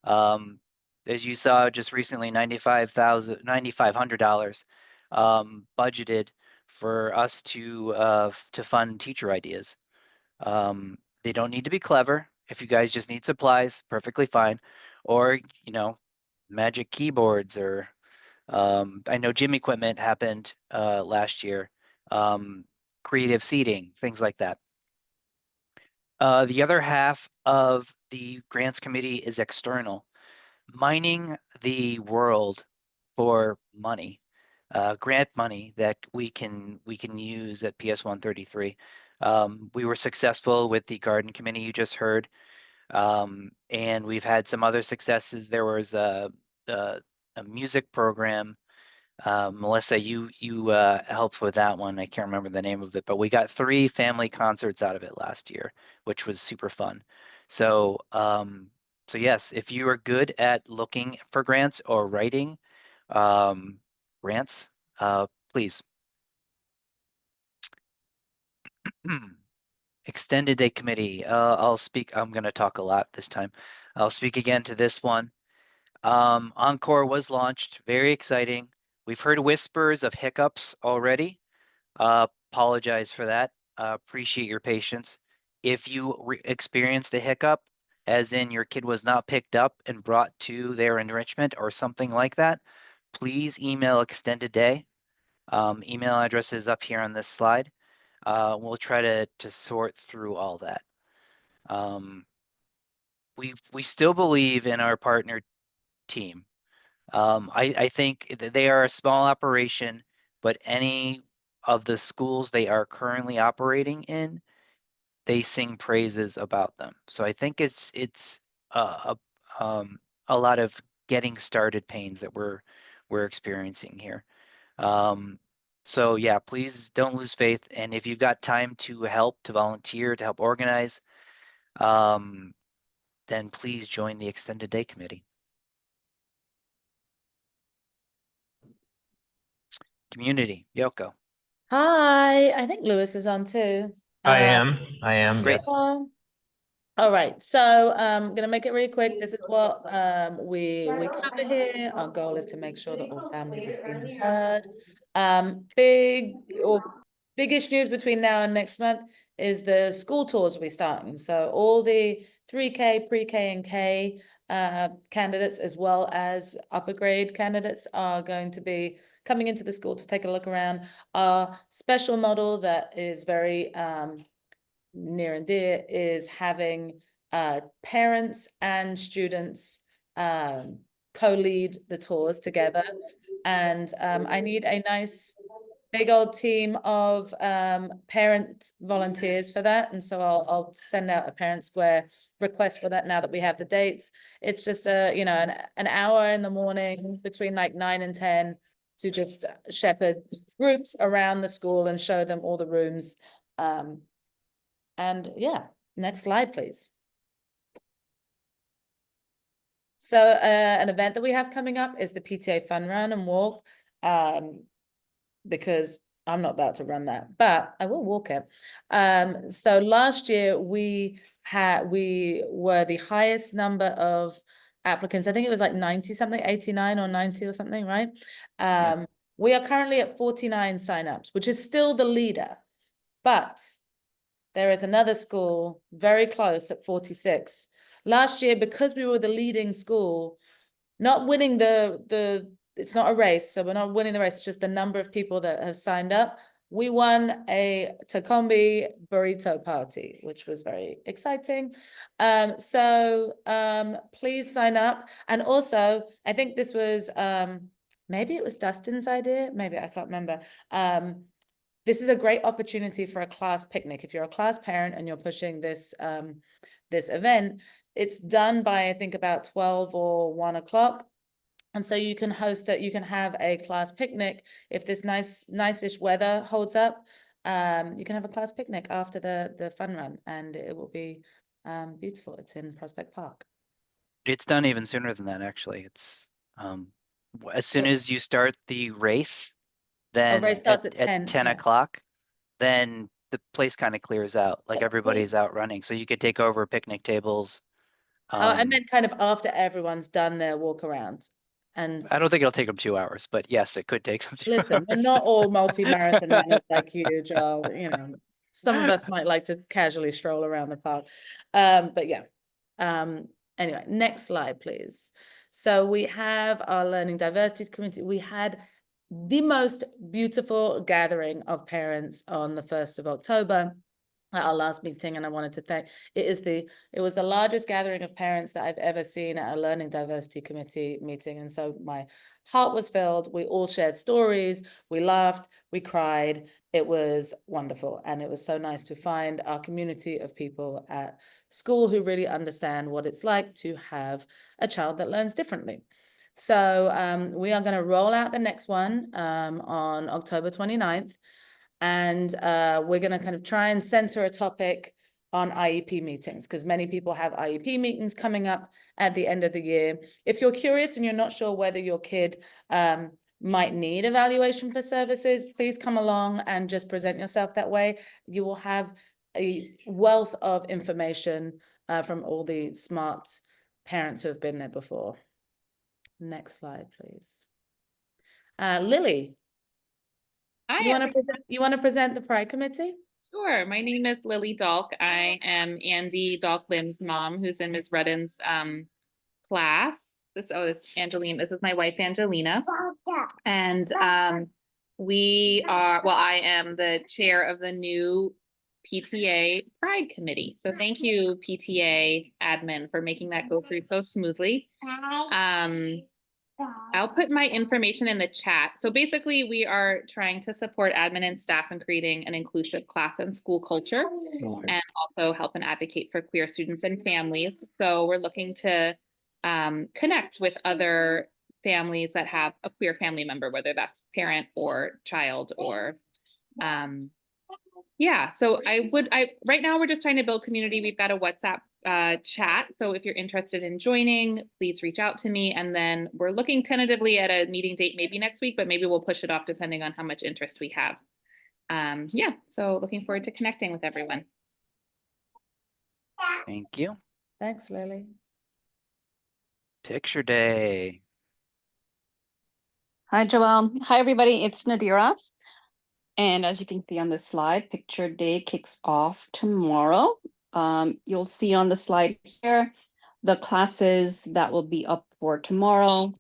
As you saw just recently, $9,500 budgeted for us to fund teacher ideas. They don't need to be clever. If you guys just need supplies, perfectly fine. Or, you know, magic keyboards, or I know gym equipment happened last year. Creative seating, things like that. The other half of the grants committee is external, mining the world for money, grant money that we can use at PS 133. We were successful with the garden committee you just heard, and we've had some other successes. There was a music program. Melissa, you helped with that one. I can't remember the name of it, but we got 3 family concerts out of it last year, which was super fun. So, so yes, if you are good at looking for grants or writing grants, please. Extended day committee. I'll speak. I'm going to talk a lot this time. I'll speak again to this one. Encore was launched. Very exciting. We've heard whispers of hiccups already. Apologize for that. Appreciate your patience. If you experienced a hiccup, as in your kid was not picked up and brought to their enrichment or something like that, please email Extended Day. Email address is up here on this slide. We'll try to sort through all that. We still believe in our partner team. I think they are a small operation, but any of the schools they are currently operating in, they sing praises about them. So I think it's a lot of getting started pains that we're experiencing here. So yeah, please don't lose faith. And if you've got time to help, to volunteer, to help organize, then please join the Extended Day Committee. Community, Yoko. Hi, I think Lewis is on too. I am, Great. yes. All right, so I'm gonna make it really quick. This is what we cover here. Our goal is to make sure that all families are seen and heard. Biggest news between now and next month is the school tours restarting. So all the 3K, pre-K and K candidates, as well as upper grade candidates, are going to be coming into the school to take a look around. Our special model that is very near and dear is having parents and students co-lead the tours together. And I need a nice big old team of parent volunteers for that. And so I'll send out a Parent Square request for that now that we have the dates. It's just an hour in the morning between like 9 and 10 to just shepherd groups around the school and show them all the rooms. And yeah, next slide, please. So an event that we have coming up is the PTA Fun Run and Walk, because I'm not about to run that, but I will walk it. So last year we were the highest number of applicants. I think it was like 90 something, 89 or 90 or something, right? We are currently at 49 signups, which is still the leader, but there is another school very close at 46. Last year, because we were the leading school, not winning it's not a race, so we're not winning the race, it's just the number of people that have signed up. We won a Tacombi burrito party, which was very exciting. So please sign up. And also, I think this was, maybe it was Dustin's idea, maybe I can't remember. This is a great opportunity for a class picnic. If you're a class parent and you're pushing this this event, it's done by I think about 12 or 1 o'clock. And so you can host it, you can have a class picnic. If this nice-ish weather holds up, you can have a class picnic after the fun run, and it will be beautiful. It's in Prospect Park. It's done even sooner than that, actually. It's as soon as you start the race, then race starts at at 10, 10 yeah. o'clock, then the place kind of clears out, like everybody's out running. So you could take over picnic tables. I meant kind of after everyone's done their walk around. And I don't think it'll take them 2 hours, but yes, it could take them 2 listen, we're hours. not all multi-marathon runners like you, Joel. You know, some of us might like to casually stroll around the park. But yeah. Anyway, next slide, please. So we have our Learning Diversity Committee. We had the most beautiful gathering of parents on the 1st of October at our last meeting, and I wanted to thank, it was the largest gathering of parents that I've ever seen at a Learning Diversity Committee meeting, and so my heart was filled. We all shared stories, we laughed, we cried. It was wonderful, and it was so nice to find our community of people at school who really understand what it's like to have a child that learns differently. So we are going to roll out the next one on October 29th. And we're going to kind of try and center a topic on IEP meetings, because many people have IEP meetings coming up at the end of the year. If you're curious and you're not sure whether your kid might need evaluation for services, please come along and just present yourself that way. You will have a wealth of information from all the smart parents who have been there before. Next slide, please. Lily. Hi, You want to present the Pride Committee? Sure. My name is Lily Dalk. I am Andy Dalk-Lim's mom, who's in Ms. Redden's class. This is my wife, Angelina. And we are, well, I am the chair of the new PTA Pride Committee. So thank you, PTA admin, for making that go through so smoothly. I'll put my information in the chat. So basically, we are trying to support admin and staff in creating an inclusive class and school culture, and also help and advocate for queer students and families. So we're looking to connect with other families that have a queer family member, whether that's parent or child or yeah. So right now we're just trying to build community. We've got a WhatsApp chat. So if you're interested in joining, please reach out to me. And then we're looking tentatively at a meeting date, maybe next week, but maybe we'll push it off depending on how much interest we have. Yeah, so looking forward to connecting with everyone. Thank you. Thanks, Lily. Picture day. Hi, Joelle. Hi, everybody. It's Nadira. And as you can see on this slide, Picture Day kicks off tomorrow. You'll see on the slide here, the classes that will be up for tomorrow.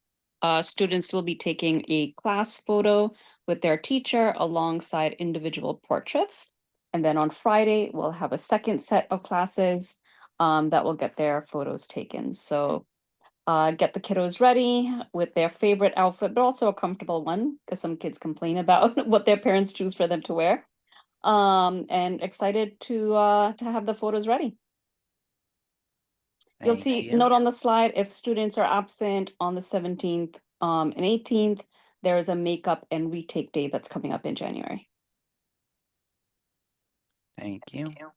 Students will be taking a class photo with their teacher alongside individual portraits. And then on Friday, we'll have a second set of classes that will get their photos taken. So get the kiddos ready with their favorite outfit, but also a comfortable one, because some kids complain about what their parents choose for them to wear. And excited to have the photos ready. You'll see, note on the slide, if students are absent on the 17th and 18th, there is a makeup and retake day that's coming up in January. Thank you. All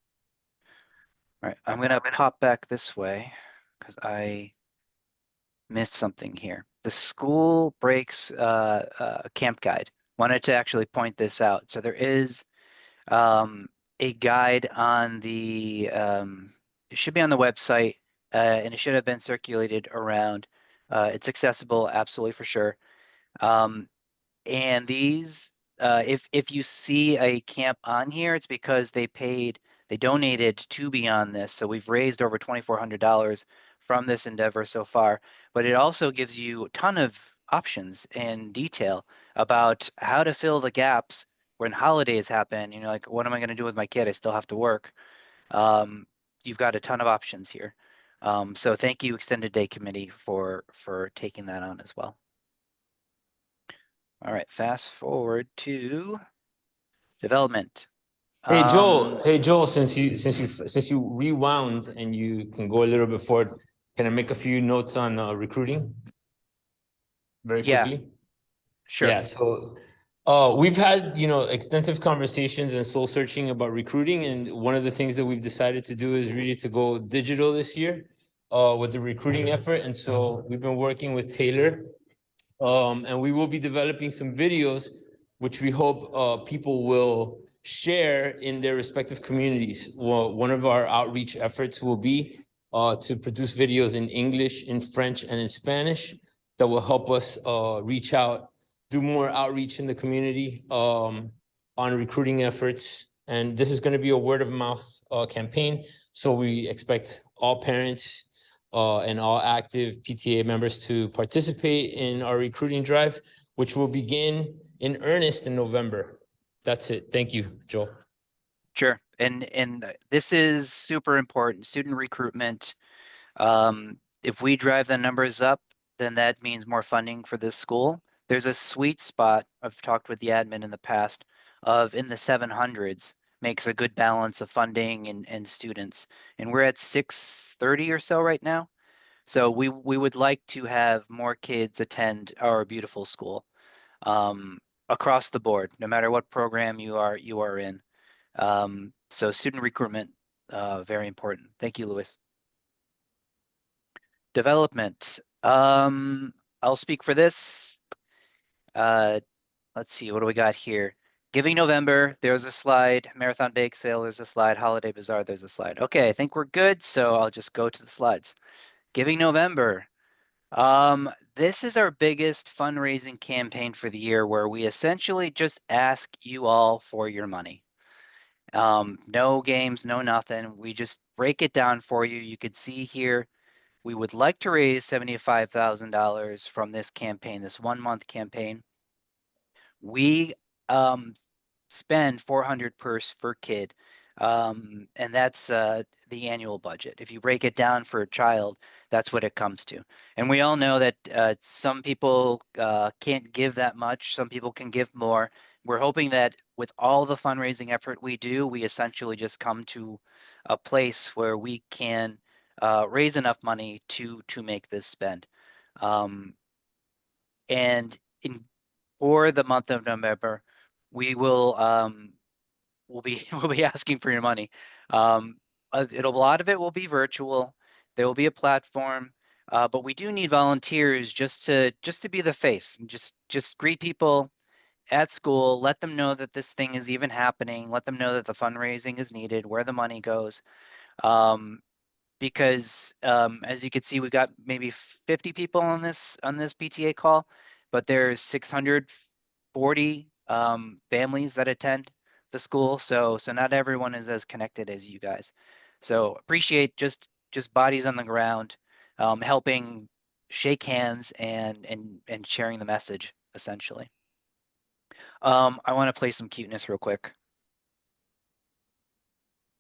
right, I'm gonna pop back this way because I missed something here. The school breaks camp guide. Wanted to actually point this out. So there is a guide on the, it should be on the website, and it should have been circulated around. It's accessible, absolutely, for sure. And these, if you see a camp on here, it's because they donated to be on this. So we've raised over $2,400 from this endeavor so far, but it also gives you a ton of options and detail about how to fill the gaps when holidays happen. You know, like, what am I going to do with my kid? I still have to work. You've got a ton of options here. So thank you, Extended Day Committee, for taking that on as well. All right, fast forward to development. Hey Joel, since you rewound and you can go a little bit forward, can I make a few notes on recruiting? Very quickly. Yeah, sure. Yeah, so we've had, extensive conversations and soul searching about recruiting, and one of the things that we've decided to do is really to go digital this year with the recruiting effort. And so we've been working with Taylor, and we will be developing some videos which we hope people will share in their respective communities. Well, one of our outreach efforts will be to produce videos in English, in French, and in Spanish that will help us reach out, do more outreach in the community on recruiting efforts. And this is going to be a word of mouth campaign. So we expect all parents and all active PTA members to participate in our recruiting drive, which will begin in earnest in November. That's it. Thank you, Joel. Sure. And this is super important, student recruitment. If we drive the numbers up, then that means more funding for this school. There's a sweet spot, I've talked with the admin in the past, of in the 700s, makes a good balance of funding and students. And we're at 630 or so right now. So we would like to have more kids attend our beautiful school across the board, no matter what program you are in. So student recruitment, very important. Thank you, Louis. Development. I'll speak for this. Let's see, what do we got here? Giving November, there's a slide. Marathon Bake Sale, there's a slide. Holiday Bazaar, there's a slide. Okay, I think we're good, so I'll just go to the slides. Giving November. This is our biggest fundraising campaign for the year, where we essentially just ask you all for your money. No games, no nothing. We just break it down for you. You could see here, we would like to raise $75,000 from this campaign, this 1 month campaign. We spend $400 per kid, and that's the annual budget. If you break it down for a child, that's what it comes to. And we all know that some people can't give that much. Some people can give more. We're hoping that with all the fundraising effort we do, we essentially just come to a place where we can raise enough money to make this spend. And for the month of November, we will we'll be asking for your money. A lot of it will be virtual. There will be a platform, but we do need volunteers just to be the face and just greet people at school, let them know that this thing is even happening, let them know that the fundraising is needed, where the money goes. Because as you can see, we got maybe 50 people on this PTA call, but there's 640 families that attend the school, so not everyone is as connected as you guys. So appreciate just bodies on the ground, helping shake hands and sharing the message essentially. I want to play some cuteness real quick.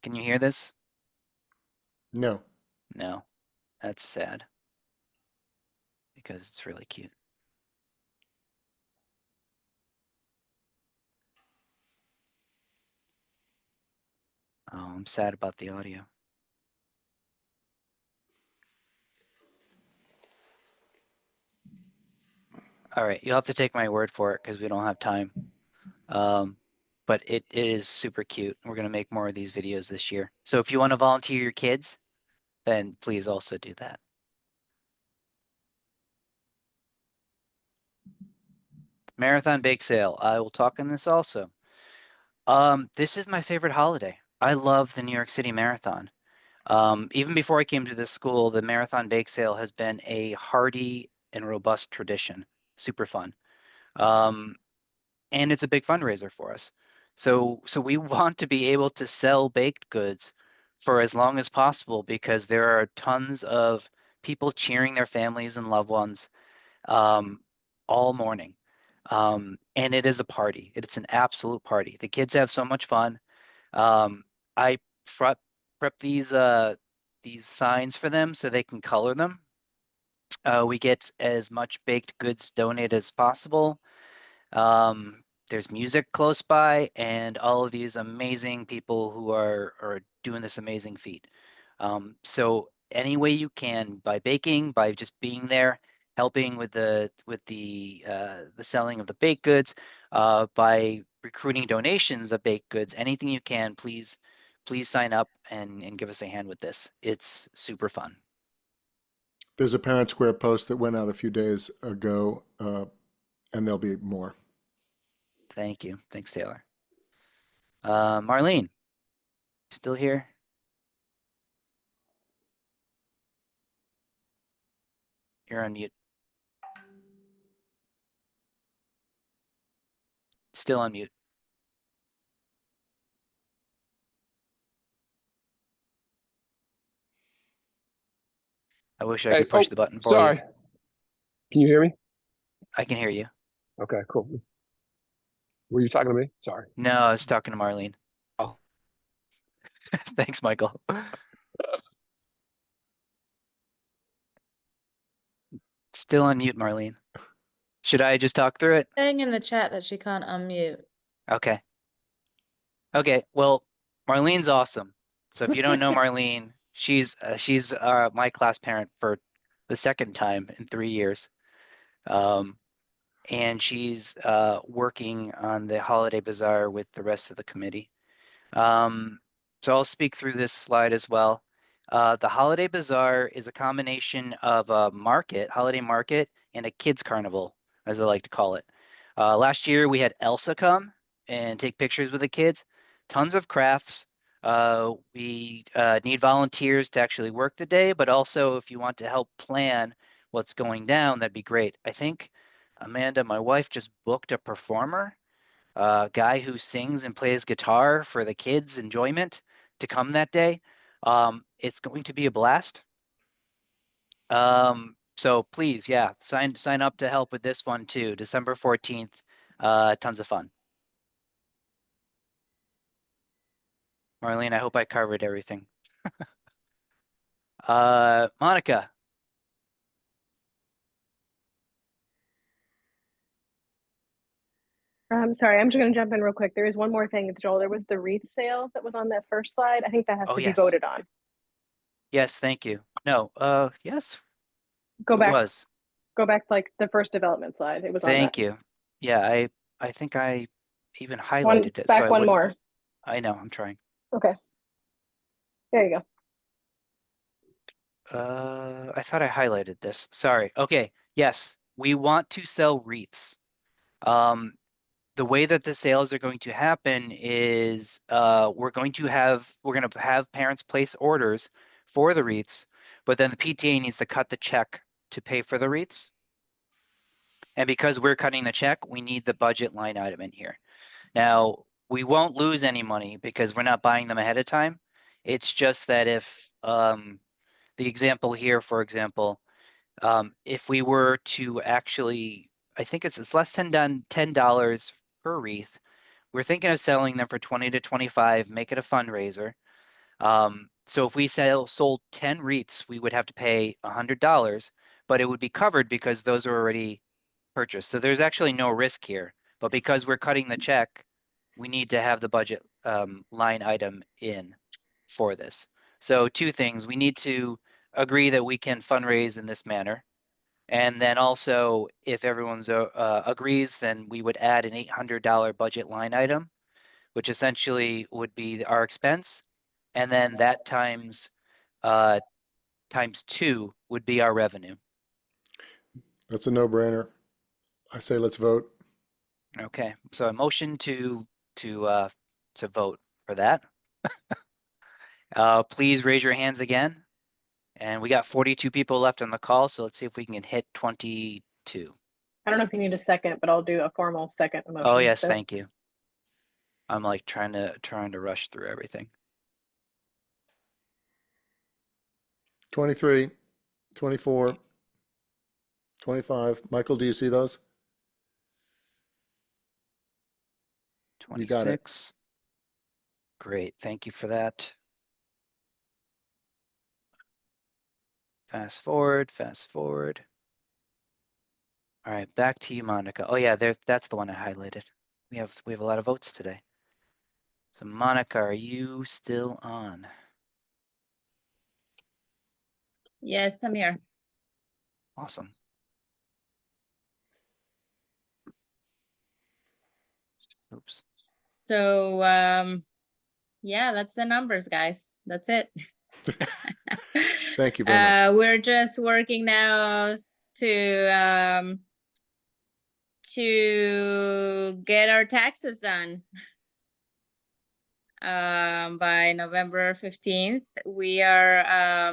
Can you hear this? No. No, that's sad because it's really cute. Oh, I'm sad about the audio. All right, you'll have to take my word for it because we don't have time. But it is super cute. We're going to make more of these videos this year. So if you want to volunteer your kids, then please also do that. Marathon Bake Sale. I will talk on this also. This is my favorite holiday. I love the New York City Marathon. Even before I came to this school, the Marathon Bake Sale has been a hearty and robust tradition. Super fun. And it's a big fundraiser for us. So we want to be able to sell baked goods for as long as possible because there are tons of people cheering their families and loved ones all morning. And it is a party. It's an absolute party. The kids have so much fun. I prep these signs for them so they can color them. We get as much baked goods donated as possible. There's music close by and all of these amazing people who are doing this amazing feat. So any way you can, by baking, by just being there, helping with the selling of the baked goods, by recruiting donations of baked goods, anything you can, please sign up and give us a hand with this. It's super fun. There's a Parent Square post that went out a few days ago, and there'll be more. Thank you. Thanks, Taylor. Marlene, still here? You're on mute. Still on mute. I wish I Hey, could push oh, the button for sorry. you. Can you hear me? I can hear you. Okay, cool. Were you talking to me? Sorry. No, I was talking to Marlene. Oh. Thanks, Michael. Still on mute, Marlene. Should I just talk through it? Saying in the chat that she can't unmute. Okay. Okay, well, Marlene's awesome. So if you don't know Marlene, she's my class parent for the second time in 3 years. And she's working on the holiday bazaar with the rest of the committee. So I'll speak through this slide as well. The holiday bazaar is a combination of a market, holiday market, and a kids carnival, as I like to call it. Last year we had Elsa come and take pictures with the kids. Tons of crafts. We need volunteers to actually work the day, but also if you want to help plan what's going down, that'd be great. I think Amanda, my wife, just booked a performer, a guy who sings and plays guitar for the kids' enjoyment to come that day. It's going to be a blast. So please, yeah, sign up to help with this one too. December 14th, tons of fun. Marlene, I hope I covered everything. Monica. Sorry, I'm just going to jump in real quick. There is one more thing, Joel. There was the wreath sale that was on that first slide. I think that has Oh, to be yes. voted on. Yes, thank you. No, yes. Go It back. was. Go back to like the first development slide. It was on that. Thank you. Yeah, I think I even highlighted it. So Back I one wouldn't. more. I know, I'm trying. Okay. There you go. I thought I highlighted this. Sorry. Okay. Yes, we want to sell wreaths. The way that the sales are going to happen is we're going to have parents place orders for the wreaths, but then the PTA needs to cut the check to pay for the wreaths. And because we're cutting the check, we need the budget line item in here. Now, we won't lose any money because we're not buying them ahead of time. It's just that if the example here, for example, if we were to actually, I think it's less than $10 per wreath. We're thinking of selling them for 20 to 25, make it a fundraiser. So if we sold 10 wreaths, we would have to pay $100, but it would be covered because those are already purchased. So there's actually no risk here, but because we're cutting the check, we need to have the budget line item in for this. So two things, we need to agree that we can fundraise in this manner. And then also, if everyone's agrees, then we would add an $800 budget line item, which essentially would be our expense. And then that times 2 would be our revenue. That's a no-brainer. I say let's vote. Okay, so a motion to vote for that. Please raise your hands again. And we got 42 people left on the call, so let's see if we can hit 22. I don't know if you need a second, but I'll do a formal second motion. Oh yes, So- thank you. I'm like trying to rush through everything. 23, 24, 25. Michael, do you see those? You got it. 26. Great, thank you for that. Fast forward. All right, back to you, Monica. Oh yeah, that's the one I highlighted. We have a lot of votes today. So Monica, are you still on? Yes, I'm here. Awesome. Oops. So, yeah, that's the numbers, guys. That's it. Thank you very much. We're just working now to get our taxes done. by November 15th. We are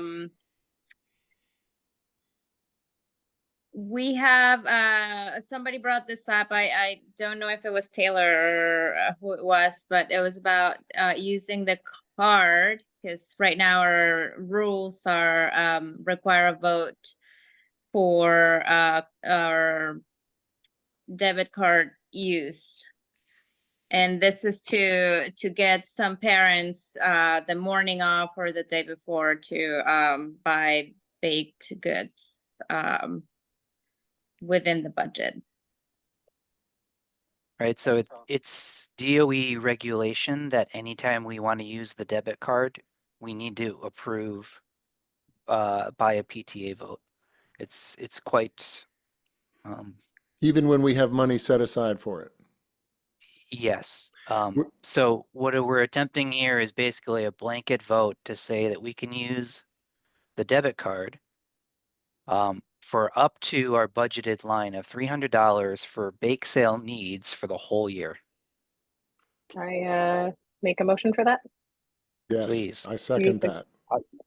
we have somebody brought this up. I don't know if it was Taylor or who it was, but it was about using the card, because right now our rules are require a vote for our debit card use. And this is to get some parents the morning off or the day before to buy baked goods within the budget. Right, so it's DOE regulation that anytime we want to use the debit card, we need to approve by a PTA vote. It's quite, Even when we have money set aside for it. yes. We're- So what we're attempting here is basically a blanket vote to say that we can use the debit card for up to our budgeted line of $300 for bake sale needs for the whole year. I make a motion for that. Yes, Please. I second the- that.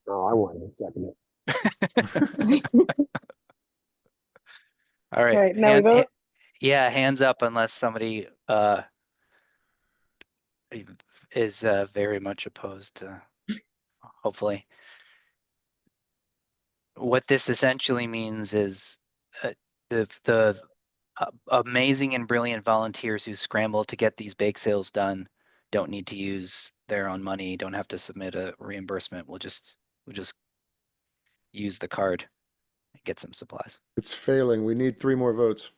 No, I wanted to second All right. All right, now we vote. Yeah, hands up unless somebody is very much opposed to, hopefully. What this essentially means is the amazing and brilliant volunteers who scramble to get these bake sales done don't need to use their own money, don't have to submit a reimbursement. We'll just use the card and get some supplies. It's failing. We need 3 more votes.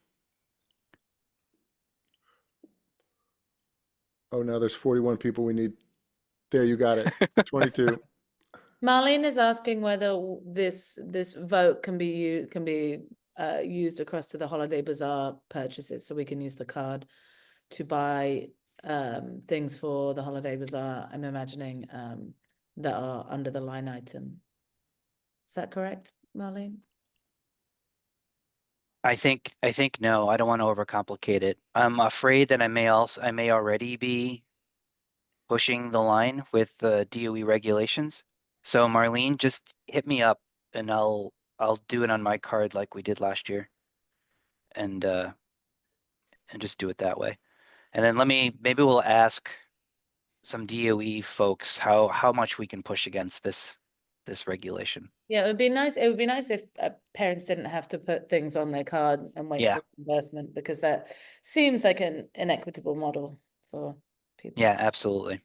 Oh, now there's 41 people we need. There, you got it. 22. Marlene is asking whether this vote can be used across to the Holiday Bazaar purchases, so we can use the card to buy things for the Holiday Bazaar. I'm imagining that are under the line item. Is that correct, Marlene? I think no, I don't want to overcomplicate it. I'm afraid that I may already be pushing the line with the DOE regulations. So Marlene, just hit me up and I'll do it on my card like we did last year. And just do it that way. And then maybe we'll ask some DOE folks how much we can push against this regulation. Yeah, it would be nice. It would be nice if parents didn't have to put things on their card and wait Yeah. for reimbursement, because that seems like an inequitable model for people. Yeah, absolutely.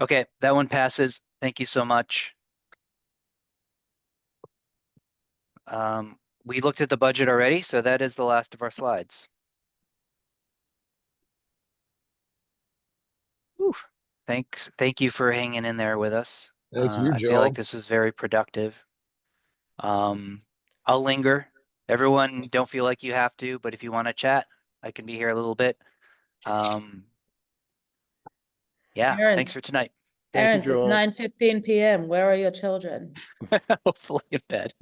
Okay, that one passes. Thank you so much. We looked at the budget already, so that is the last of our slides. Whew. Thank you for hanging in there with us. Thank you, I feel like Joe. this was very productive. I'll linger. Everyone, don't feel like you have to, but if you want to chat, I can be here a little bit. Yeah, thanks for Parents. tonight. Thank you, Parents, it's Joel. 9:15 p.m. Where are your children? Hopefully in bed.